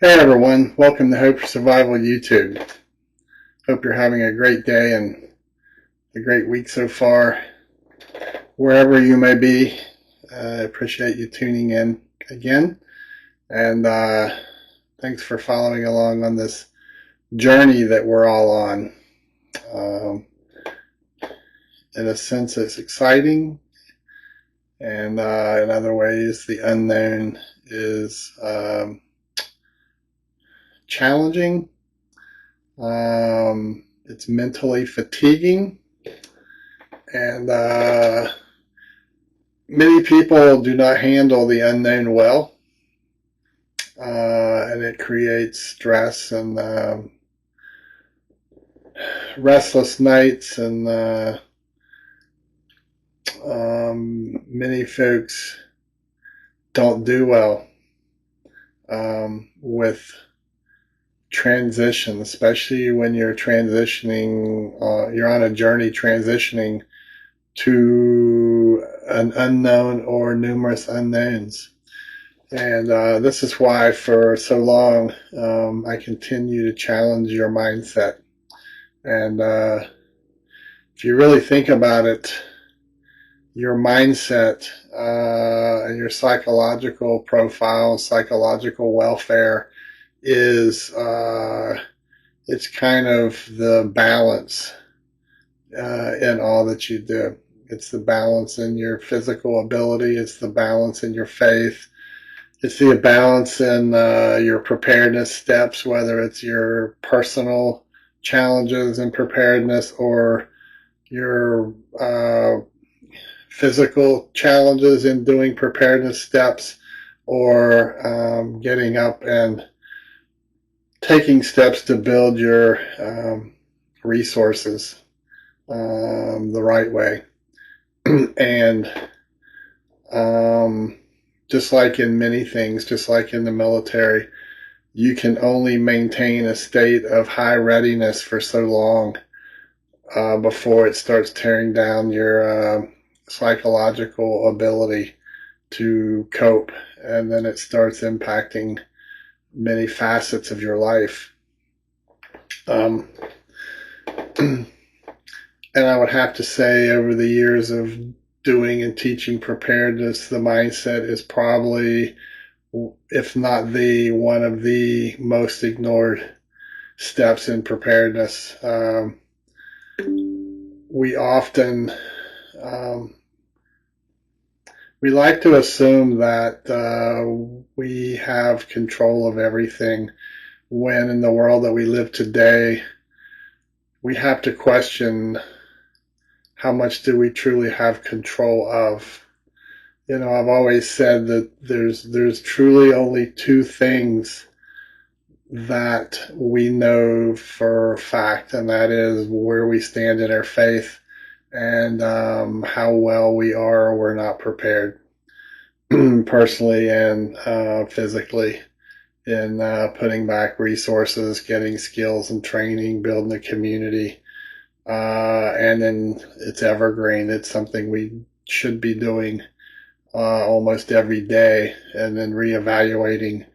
Hey everyone, welcome to Hope for Survival YouTube. Hope you're having a great day and a great week so far. Wherever you may be, I appreciate you tuning in again. And thanks for following along on this journey that we're all on. In a sense, it's exciting. And in other ways, the unknown is challenging. It's mentally fatiguing, and many people do not handle the unknown well, and it creates stress and restless nights, and many folks don't do well with transition, especially when you're transitioning, you're on a journey transitioning to an unknown or numerous unknowns. And this is why for so long I continue to challenge your mindset. And if you really think about it, your mindset and your psychological profile, psychological welfare is it's kind of the balance in all that you do. It's the balance in your physical ability. It's the balance in your faith. It's the balance in your preparedness steps, whether it's your personal challenges and preparedness or your physical challenges in doing preparedness steps, or getting up and taking steps to build your resources the right way. And just like in many things, just like in the military, you can only maintain a state of high readiness for so long before it starts tearing down your psychological ability to cope, and then it starts impacting many facets of your life. And I would have to say, over the years of doing and teaching preparedness, the mindset is probably, if not the one of the most ignored steps in preparedness. We often we like to assume that we have control of everything, when in the world that we live today, we have to question, how much do we truly have control of? You know, I've always said that there's truly only two things that we know for a fact, and that is where we stand in our faith, and how well we are or we're not prepared, personally and physically, in putting back resources, getting skills and training, building a community. And then it's evergreen. It's something we should be doing almost every day, and then reevaluating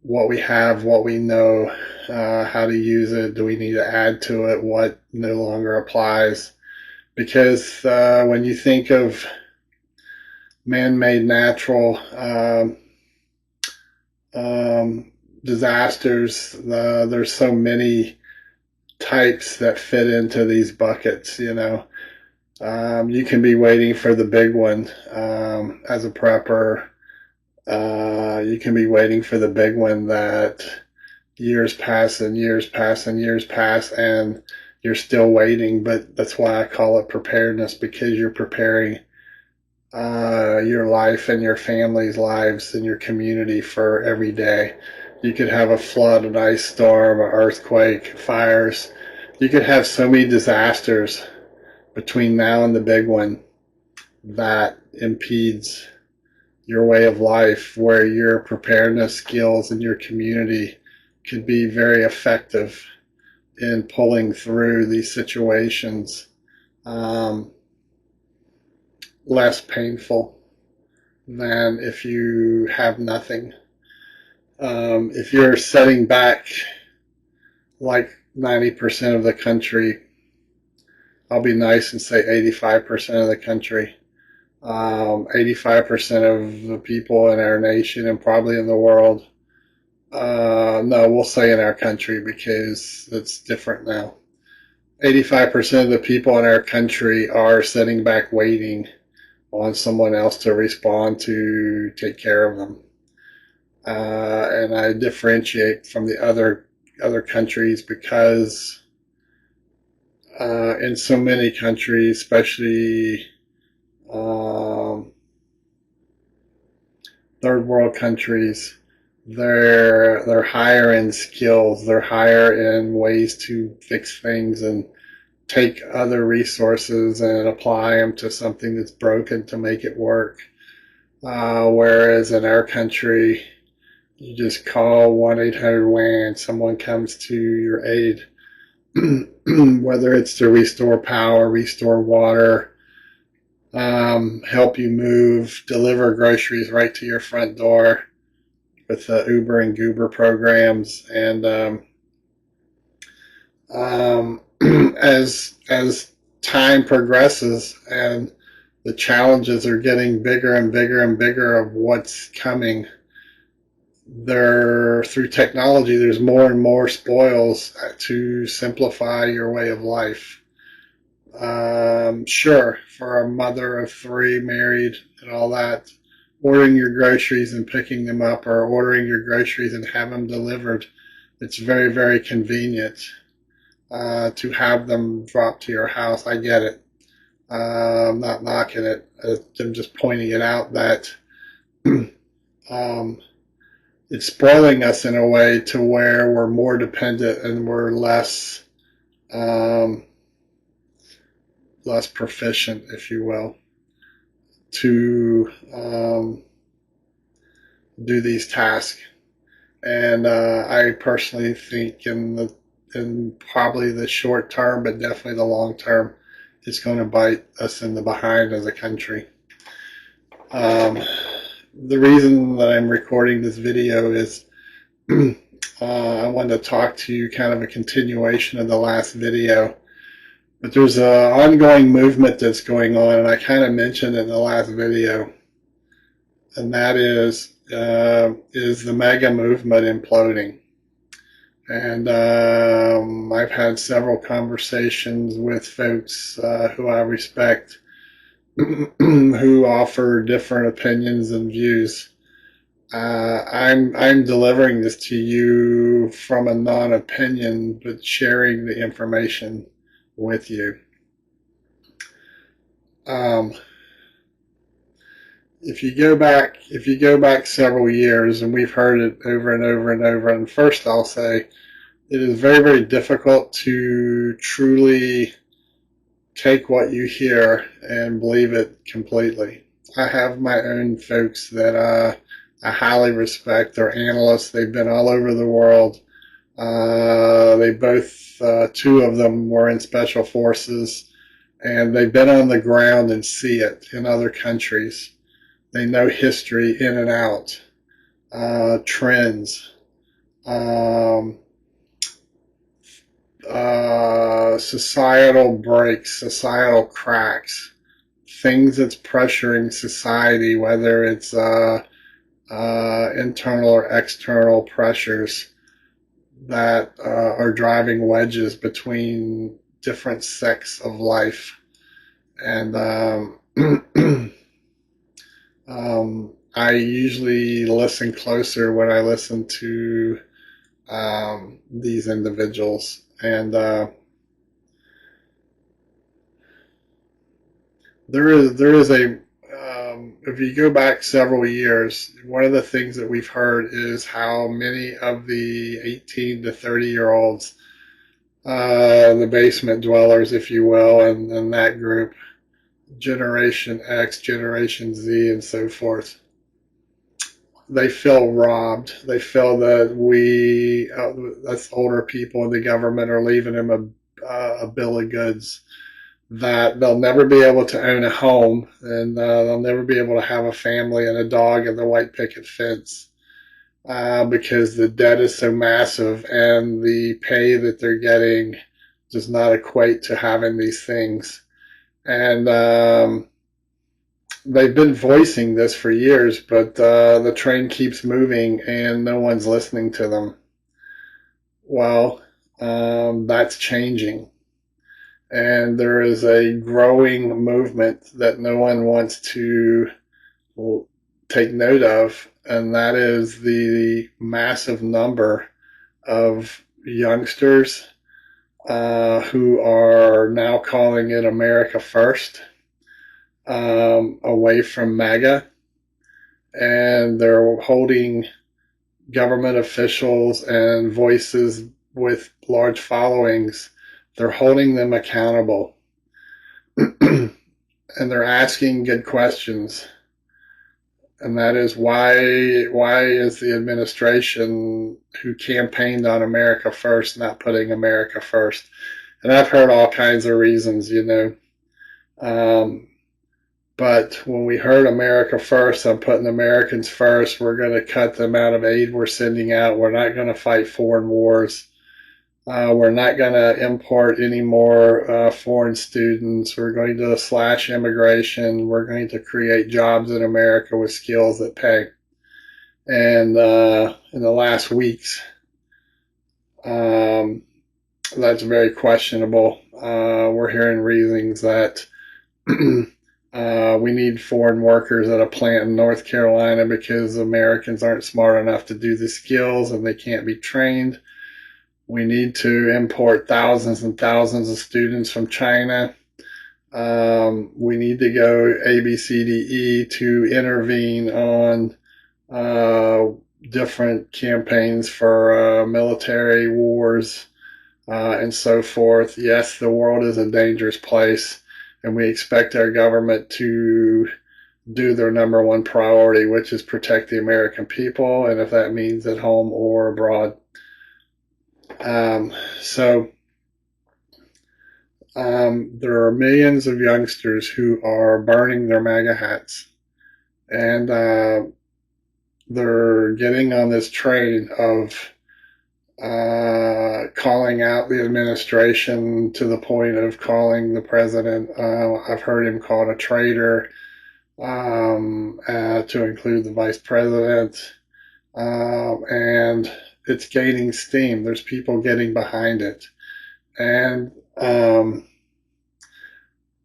what we have, what we know, how to use it. Do we need to add to it? What no longer applies? Because when you think of man-made natural disasters, there's so many types that fit into these buckets. You know, you can be waiting for the big one as a prepper. You can be waiting for the big one that years pass and years pass and years pass, and you're still waiting. But that's why I call it preparedness, because you're preparing your life and your family's lives and your community for every day. You could have a flood, an ice storm, an earthquake, fires. You could have so many disasters between now and the big one that impedes your way of life, where your preparedness skills and your community could be very effective in pulling through these situations, less painful than if you have nothing. If you're setting back like 90% of the country, I'll be nice and say 85% of the country. 85% of the people in our nation and probably in the world. No, we'll say in our country because it's different now. 85% of the people in our country are sitting back waiting on someone else to respond to take care of them. And I differentiate from the other countries because in so many countries, especially um, third world countries, they're higher in skills, they're higher in ways to fix things and take other resources and apply them to something that's broken to make it work. Whereas in our country, you just call 1-800-WAN, someone comes to your aid, whether it's to restore power, restore water, help you move, deliver groceries right to your front door with the Uber and Goober programs. And as time progresses and the challenges are getting bigger and bigger and bigger of what's coming, there through technology there's more and more spoils to simplify your way of life. Sure, for a mother of three married and all that, ordering your groceries and picking them up, or ordering your groceries and have them delivered, it's very, very convenient to have them dropped to your house. I get it. I'm not knocking it. I'm just pointing it out that um, it's spoiling us in a way to where we're more dependent and we're um, less proficient, if you will, to do these tasks. And I personally think in probably the short term, but definitely the long term, it's going to bite us in the behind as a country. Um, the reason that I'm recording this video is I wanted to talk to you kind of a continuation of the last video. But there's an ongoing movement that's going on, and I kind of mentioned it in the last video, and that is the MAGA movement imploding. And I've had several conversations with folks who I respect who offer different opinions and views. I'm delivering this to you from a non-opinion, but sharing the information with you. Um, if you go back several years, and we've heard it over and over and over, and first I'll say it is very, very difficult to truly take what you hear and believe it completely. I have my own folks that I highly respect. They're analysts. They've been all over the world. They both, two of them were in special forces, and they've been on the ground and see it in other countries. They know history in and out, trends, um, societal breaks, societal cracks, things that's pressuring society, whether it's internal or external pressures that are driving wedges between different sects of life. And I usually listen closer when I listen to these individuals. And there is a if you go back several years, one of the things that we've heard is how many of the 18 to 30-year-olds, the basement dwellers, if you will, and that group, Generation X, Generation Z, and so forth, they feel robbed. They feel that that's older people in the government, are leaving them a bill of goods, that they'll never be able to own a home, and they'll never be able to have a family and a dog and the white picket fence. because the debt is so massive and the pay that they're getting does not equate to having these things. And they've been voicing this for years, but the train keeps moving and no one's listening to them. Well, that's changing. And there is a growing movement that no one wants to take note of, and that is the massive number of youngsters who are now calling it America First, away from MAGA, and they're holding government officials and voices with large followings. They're holding them accountable, and they're asking good questions. And that is why is the administration who campaigned on America First not putting America first? And I've heard all kinds of reasons, but when we heard America First, I'm putting Americans first. We're going to cut the amount of aid we're sending out. We're not going to fight foreign wars. We're not going to import any more foreign students. We're going to slash immigration. We're going to create jobs in America with skills that pay. And in the last weeks, that's very questionable. We're hearing reasons that we need foreign workers at a plant in North Carolina because Americans aren't smart enough to do the skills and they can't be trained. We need to import thousands and thousands of students from China. We need to go A, B, C, D, E to intervene on different campaigns for military wars and so forth. Yes, the world is a dangerous place, and we expect our government to do their number one priority, which is protect the American people, and if that means at home or abroad. There are millions of youngsters who are burning their MAGA hats, and they're getting on this train of calling out the administration to the point of calling the president. I've heard him called a traitor, to include the vice president, and it's gaining steam. There's people getting behind it, and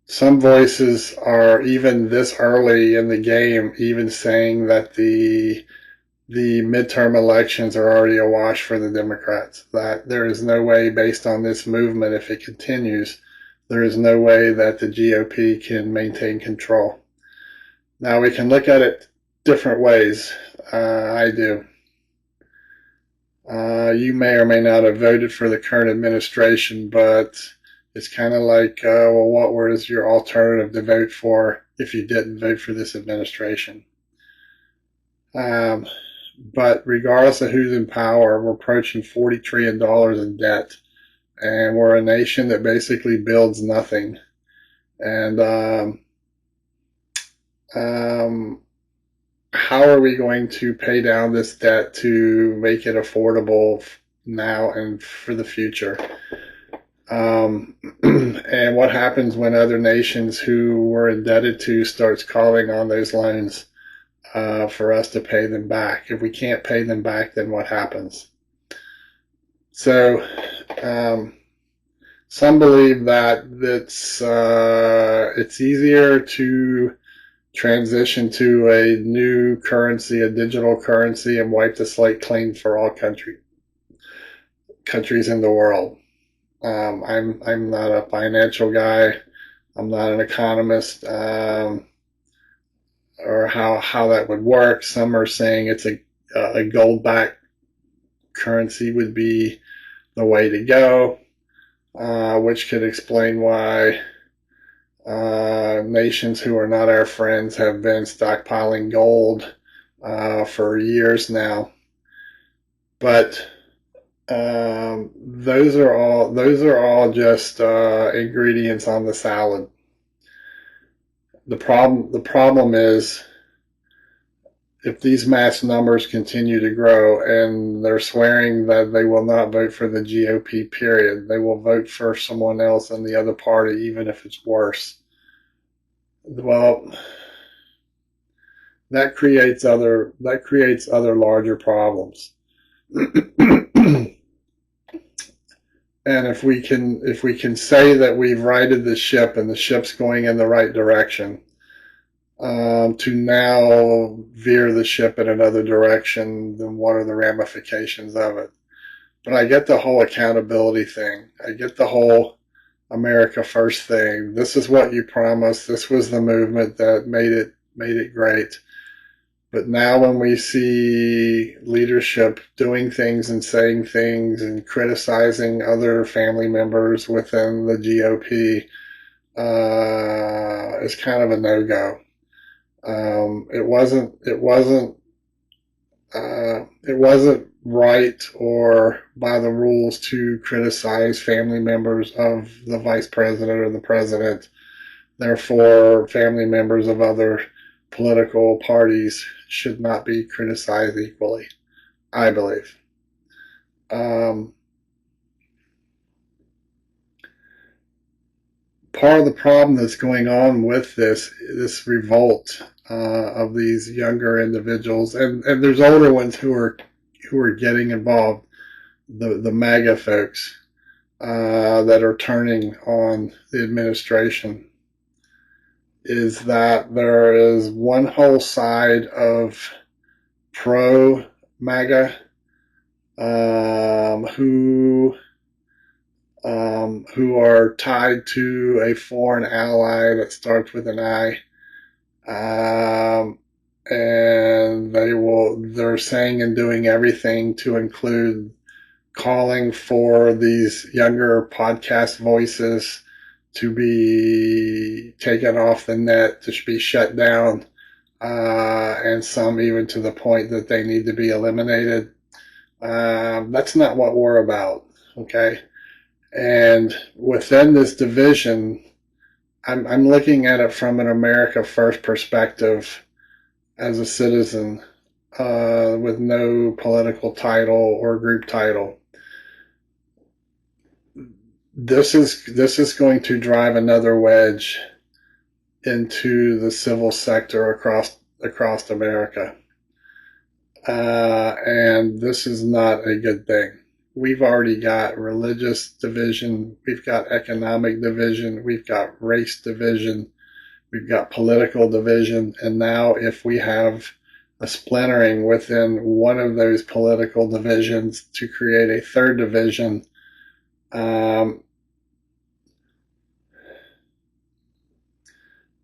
some voices are even this early in the game, even saying that the midterm elections are already a wash for the Democrats. That there is no way, based on this movement, if it continues, there is no way that the GOP can maintain control. Now, we can look at it different ways. I do. You may or may not have voted for the current administration, but it's kind of like, well, what was your alternative to vote for if you didn't vote for this administration? But regardless of who's in power, we're approaching $40 trillion in debt, and we're a nation that basically builds nothing. And how are we going to pay down this debt to make it affordable now and for the future? And what happens when other nations who we're indebted to starts calling on those loans for us to pay them back? If we can't pay them back, then what happens? So some believe that it's easier to transition to a new currency, a digital currency, and wipe the slate clean for all countries in the world. I'm not a financial guy. I'm not an economist, or how that would work. Some are saying it's a gold-backed currency would be the way to go, which could explain why nations who are not our friends have been stockpiling gold for years now. But those are all just ingredients on the salad. The problem is if these mass numbers continue to grow, and they're swearing that they will not vote for the GOP, period, they will vote for someone else in the other party, even if it's worse. Well, that creates other larger problems. And if we can say that we've righted the ship and the ship's going in the right direction, to now veer the ship in another direction, then what are the ramifications of it? But I get the whole accountability thing. I get the whole America First thing. This is what you promised. This was the movement that made it great. But now when we see leadership doing things and saying things and criticizing other family members within the GOP, it's kind of a no-go. It wasn't right or by the rules to criticize family members of the vice president or the president. Therefore, family members of other political parties should not be criticized equally, I believe. Part of the problem that's going on with this revolt of these younger individuals, and there's older ones who are getting involved, the MAGA folks that are turning on the administration, is that there is one whole side of pro MAGA who are tied to a foreign ally that starts with an I, and they're saying and doing everything to include calling for these younger podcast voices to be taken off the net, to be shut down, and some even to the point that they need to be eliminated. That's not what we're about, okay? And within this division, I'm looking at it from an America First perspective as a citizen with no political title or group title. This is going to drive another wedge into the civil sector across America, and this is not a good thing. We've already got religious division, we've got economic division, we've got race division, we've got political division, and now if we have a splintering within one of those political divisions to create a third division,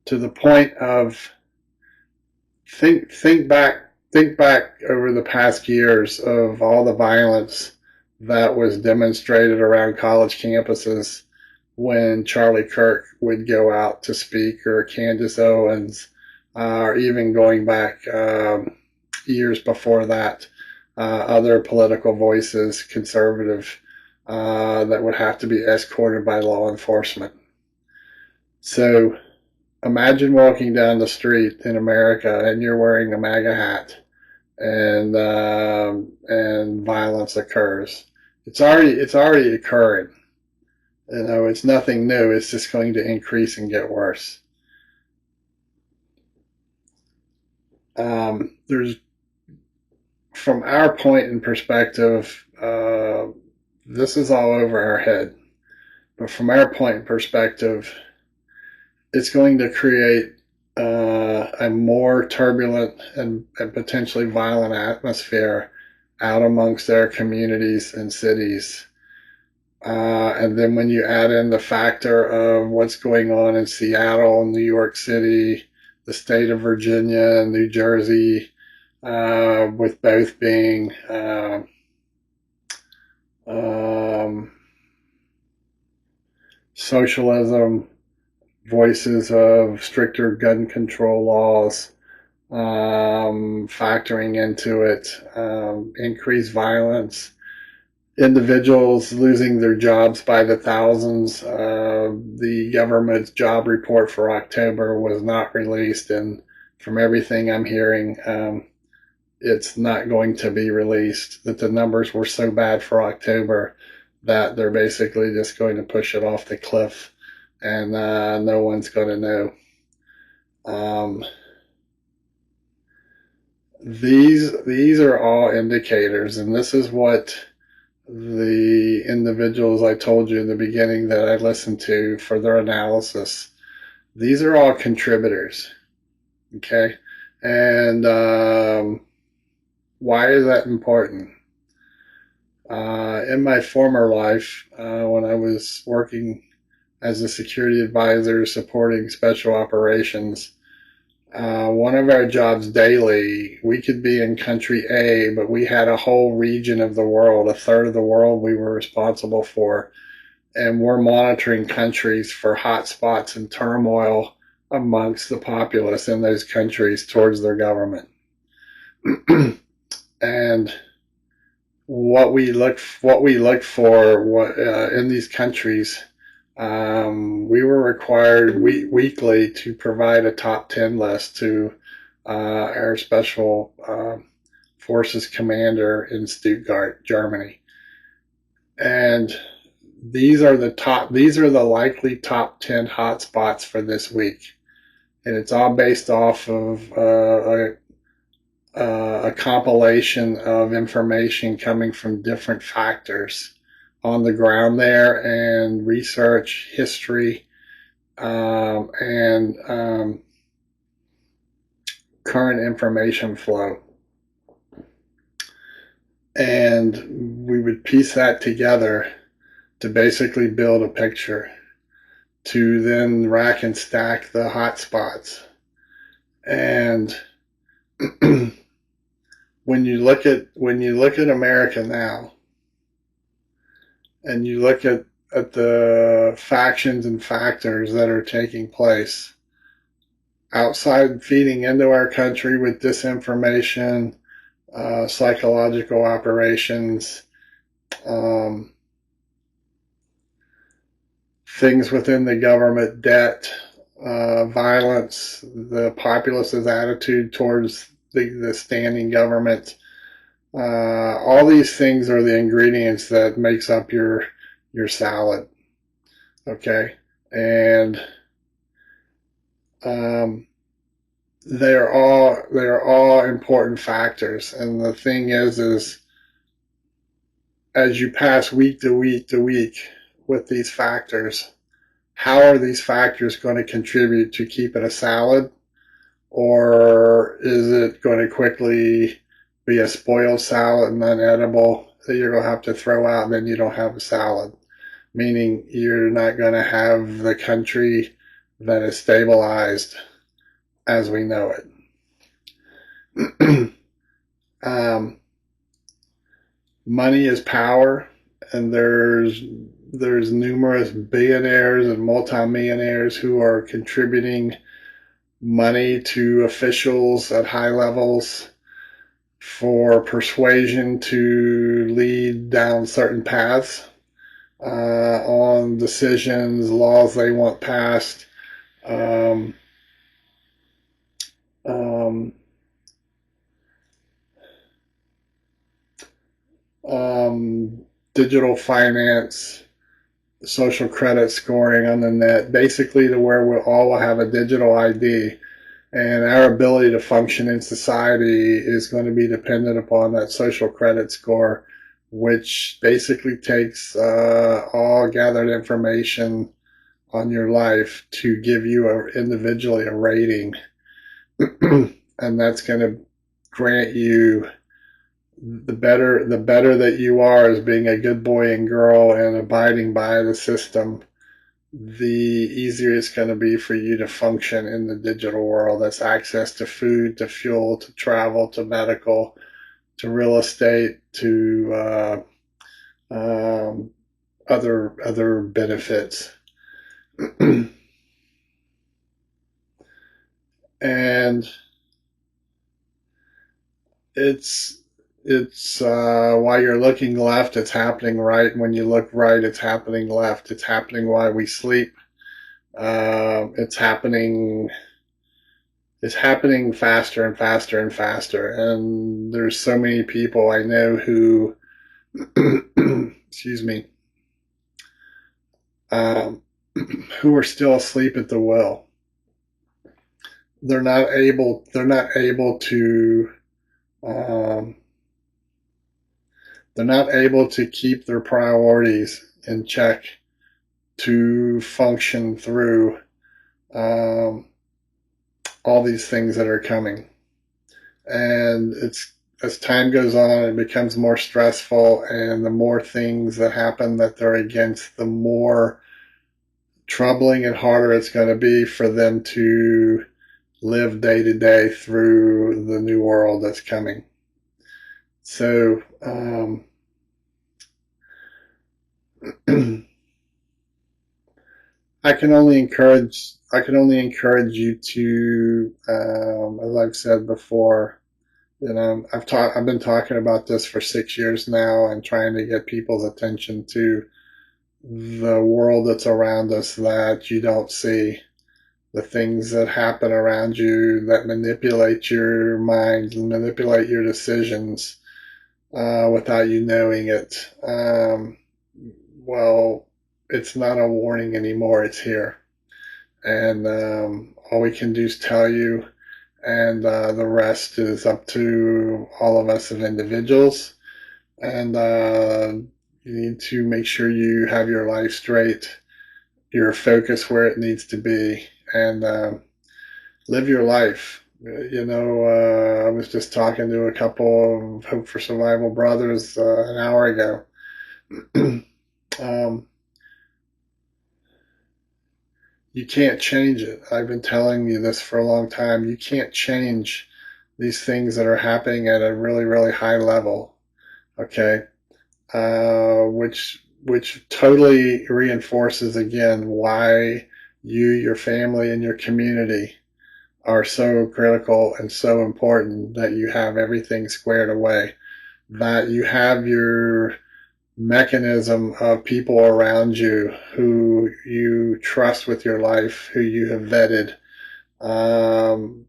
to the point of think back over the past years of all the violence that was demonstrated around college campuses when Charlie Kirk would go out to speak, or Candace Owens, or even going back years before that, other political voices, conservative, that would have to be escorted by law enforcement. So imagine walking down the street in America and you're wearing a MAGA hat, and violence occurs. It's already occurring. You know, it's nothing new. It's just going to increase and get worse. There's, from our point in perspective, this is all over our head. But from our point in perspective, it's going to create a more turbulent and potentially violent atmosphere out amongst their communities and cities. And then when you add in the factor of what's going on in Seattle, New York City, the state of Virginia, and New Jersey, with both being socialism, voices of stricter gun control laws, factoring into it, increased violence, individuals losing their jobs by the thousands. The government's job report for October was not released, and from everything I'm hearing, it's not going to be released, that the numbers were so bad for October that they're basically just going to push it off the cliff, and no one's going to know. These are all indicators, and this is what the individuals I told you in the beginning that I listened to for their analysis, these are all contributors. Okay, and why is that important? In my former life, when I was working as a security advisor supporting special operations, one of our jobs daily, we could be in country A, but we had a whole region of the world, a third of the world we were responsible for, and we're monitoring countries for hot spots and turmoil amongst the populace in those countries towards their government. And what we look for in these countries, we were required weekly to provide a top 10 list to our special forces commander in Stuttgart, Germany. And these are the likely top 10 hotspots for this week. And it's all based off of a compilation of information coming from different factors on the ground there, and research, history, and current information flow. And we would piece that together to basically build a picture, to then rack and stack the hot spots. And when you look at America now, and you look at the factions and factors that are taking place outside, feeding into our country with disinformation, psychological operations, things within the government, debt, violence, the populace's attitude towards the standing government. All these things are the ingredients that makes up your salad. Okay, and they're all important factors. And the thing is as you pass week to week to week with these factors, how are these factors going to contribute to keep it a salad, or is it going to quickly be a spoiled salad and unedible that you're going to have to throw out, and then you don't have a salad? Meaning you're not going to have the country that is stabilized as we know it. Money is power, and there's numerous billionaires and multimillionaires who are contributing money to officials at high levels for persuasion to lead down certain paths, on decisions, laws they want passed, digital finance, social credit scoring on the net, basically to where we all will have a digital ID, and our ability to function in society is going to be dependent upon that social credit score, which basically takes all gathered information on your life to give you individually a rating. And that's going to grant you, the better that you are as being a good boy and girl and abiding by the system, the easier it's going to be for you to function in the digital world. That's access to food, to fuel, to travel, to medical, to real estate, to other benefits. And it's while you're looking left, it's happening right. When you look right, it's happening left. It's happening while we sleep. It's happening It's happening faster and faster and faster. And there's so many people I know who, excuse me, um, who are still asleep at the wheel. They're not able. They're not able to. Um, they're not able to keep their priorities in check to function through um, all these things that are coming. And it's as time goes on, it becomes more stressful, and the more things that happen that they're against, the more troubling and harder it's going to be for them to live day to day through the new world that's coming. So I can only encourage you to, as I've said before, I've been talking about this for 6 years now and trying to get people's attention to the world that's around us that you don't see, the things that happen around you that manipulate your mind, manipulate your decisions without you knowing it. Well, it's not a warning anymore. It's here. And all we can do is tell you, and the rest is up to all of us as individuals. And you need to make sure you have your life straight, your focus where it needs to be, and live your life. I was just talking to a couple of Hope for Survival brothers an hour ago. um, you can't change it. I've been telling you this for a long time. You can't change these things that are happening at a really, really high level. Okay, which totally reinforces again why you, your family, and your community are so critical and so important, that you have everything squared away, that you have your mechanism of people around you who you trust with your life, who you have vetted,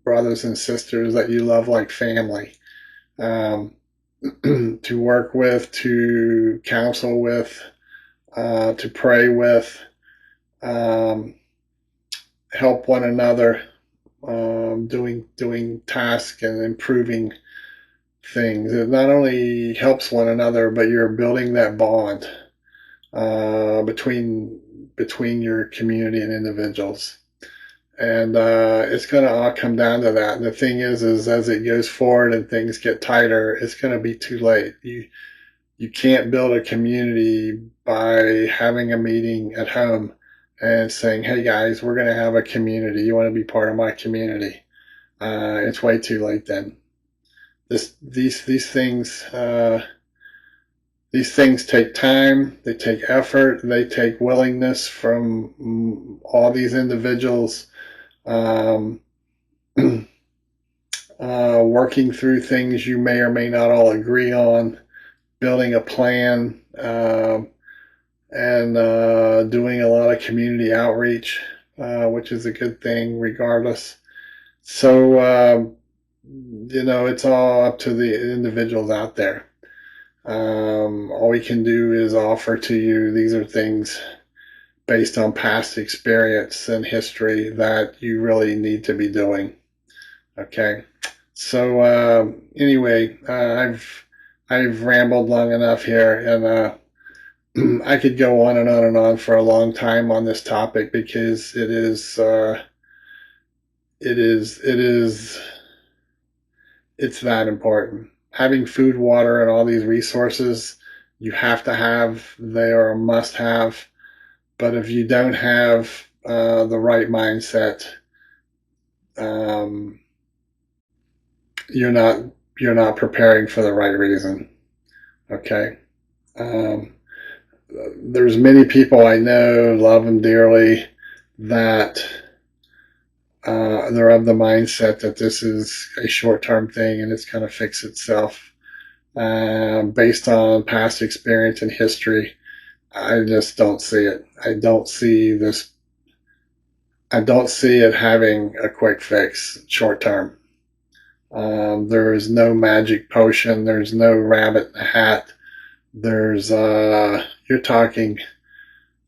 brothers and sisters that you love like family, um, to work with, to counsel with, to pray with, um, help one another, doing tasks and improving things. It not only helps one another, but you're building that bond between your community and individuals. And it's going to all come down to that. And the thing is as it goes forward and things get tighter, it's going to be too late. You can't build a community by having a meeting at home and saying, "Hey guys, we're going to have a community. You want to be part of my community?" It's way too late then. These things take time, they take effort, they take willingness from all these individuals, um, working through things you may or may not all agree on, building a plan, and doing a lot of community outreach, which is a good thing regardless. So, it's all up to the individuals out there. All we can do is offer to you, these are things based on past experience and history that you really need to be doing. Okay. So anyway, I've rambled long enough here, and I could go on and on and on for a long time on this topic, because it's that important. Having food, water, and all these resources, you have to have. They are a must-have. But if you don't have the right mindset, um, you're not you're not preparing for the right reason. Okay. Um, there's many people I know, love them dearly, that they're of the mindset that this is a short-term thing and it's going to fix itself. Based on past experience and history, I just don't see it. I don't see this. I don't see it having a quick fix short term. There is no magic potion. There's no rabbit in a hat. There's you're talking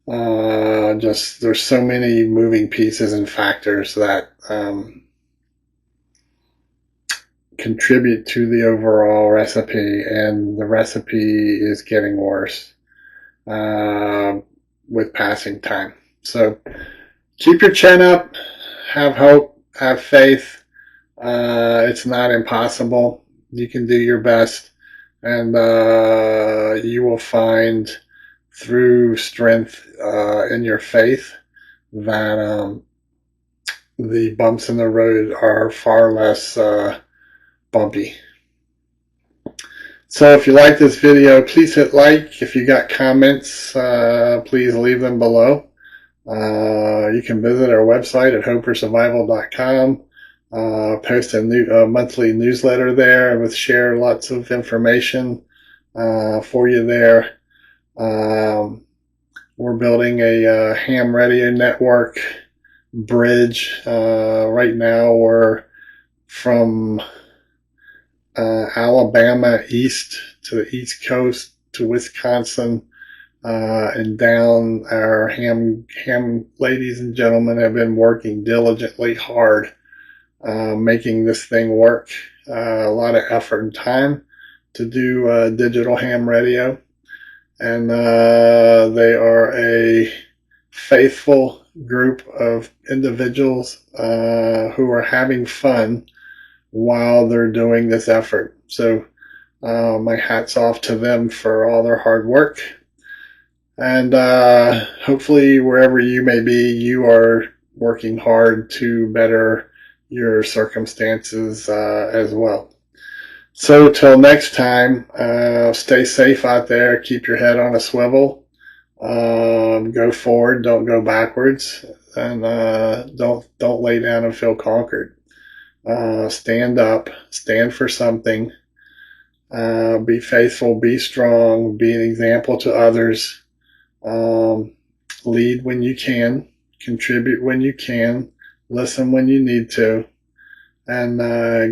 just there's so many moving pieces and factors that contribute to the overall recipe, and the recipe is getting worse with passing time. So keep your chin up, have hope, have faith. It's not impossible. You can do your best, and you will find through strength in your faith that the bumps in the road are far less bumpy. So if you like this video, please hit like. If you got comments, please leave them below. You can visit our website at hopeforsurvival.com. Post a monthly newsletter there with share lots of information for you there. We're building a ham radio network bridge. Right now we're from Alabama east to the East Coast to Wisconsin and down. Our ham ladies and gentlemen have been working diligently hard making this thing work. A lot of effort and time to do digital ham radio, and they are a faithful group of individuals who are having fun while they're doing this effort. So my hat's off to them for all their hard work. And hopefully wherever you may be, you are working hard to better your circumstances as well. So till next time, stay safe out there. Keep your head on a swivel. Go forward, don't go backwards, and don't lay down and feel conquered. Stand up, stand for something, be faithful, be strong, be an example to others, lead when you can, contribute when you can, listen when you need to, and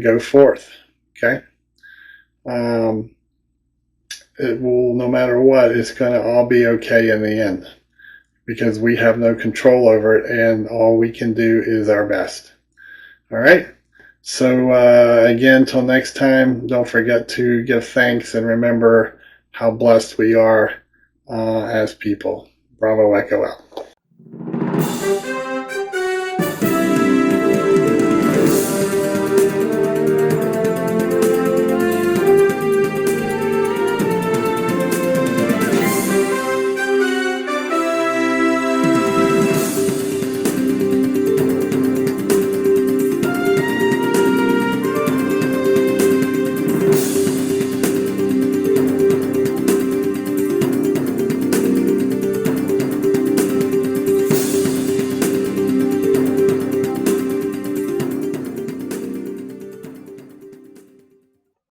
go forth. Okay? It will, no matter what, it's going to all be okay in the end, because we have no control over it, and all we can do is our best. All right? So again, till next time, don't forget to give thanks and remember how blessed we are as people. Bravo Echo out.